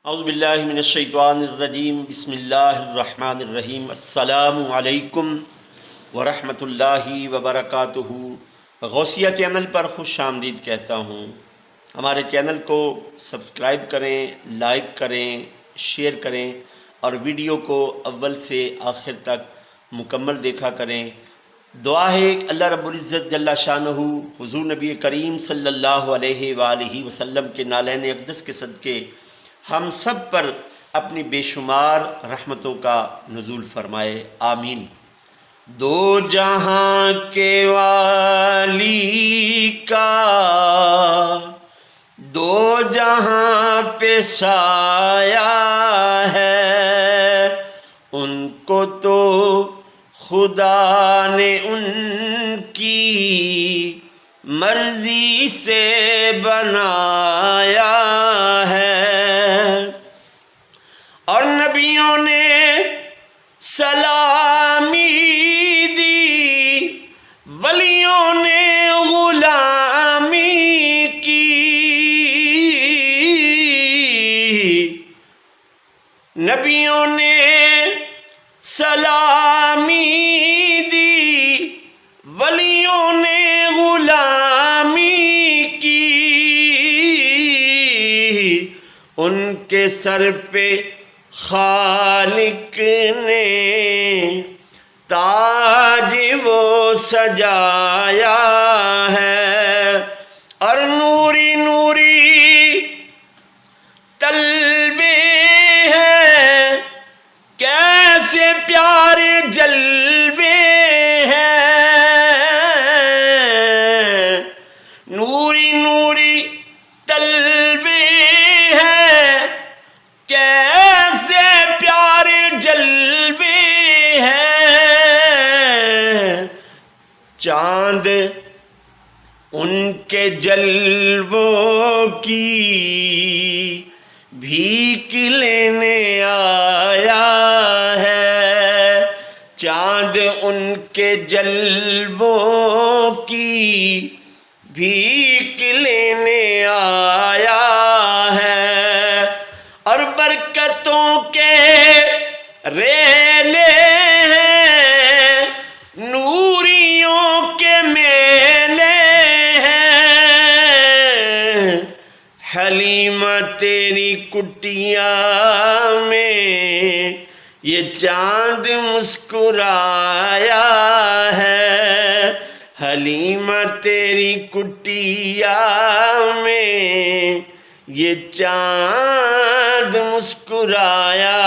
اعوذ باللہ من الشیطان الرجیم بسم اللہ الرحمن الرحیم السلام علیکم ورحمۃ اللہ وبرکاتہ۔ غوثیہ چینل پر خوش آمدید کہتا ہوں۔ ہمارے چینل کو سبسکرائب کریں، لائک کریں، شیئر کریں اور ویڈیو کو اول سے آخر تک مکمل دیکھا کریں۔ دعا ہے کہ اللہ رب العزت جل شانہ حضور نبی کریم صلی اللہ علیہ وآلہ وسلم کے نالین اقدس کے صدقے ہم سب پر اپنی بے شمار رحمتوں کا نزول فرمائے، آمین۔ دو جہاں کے والی کا دو جہاں پہ سایہ ہے، ان کو تو خدا نے ان کی مرضی سے بنایا ہے، اور نبیوں نے سلامی دی، ولیوں نے غلامی کی، نبیوں نے سلامی دی، ولیوں نے غلامی کی، ان کے سر پہ خالق نے تاج وہ سجایا ہے، اور نوری نوری تلوے ہیں، کیسے پیارے جلوے ہیں، نوری نوری تلوے ہیں، کیسے پیارے جلوے ہیں، چاند ان کے جلووں کی بھیک لینے آیا ہے، چاند ان کے جلووں کی بھیک لینے آیا ہے، اور برکتوں کے ریلے ہیں، نوریوں کے میلے ہیں، حلیمہ تیری کٹیا میں یہ چاند مسکرایا ہے، حلیمہ تیری کٹیا میں یہ چاند مسکرایا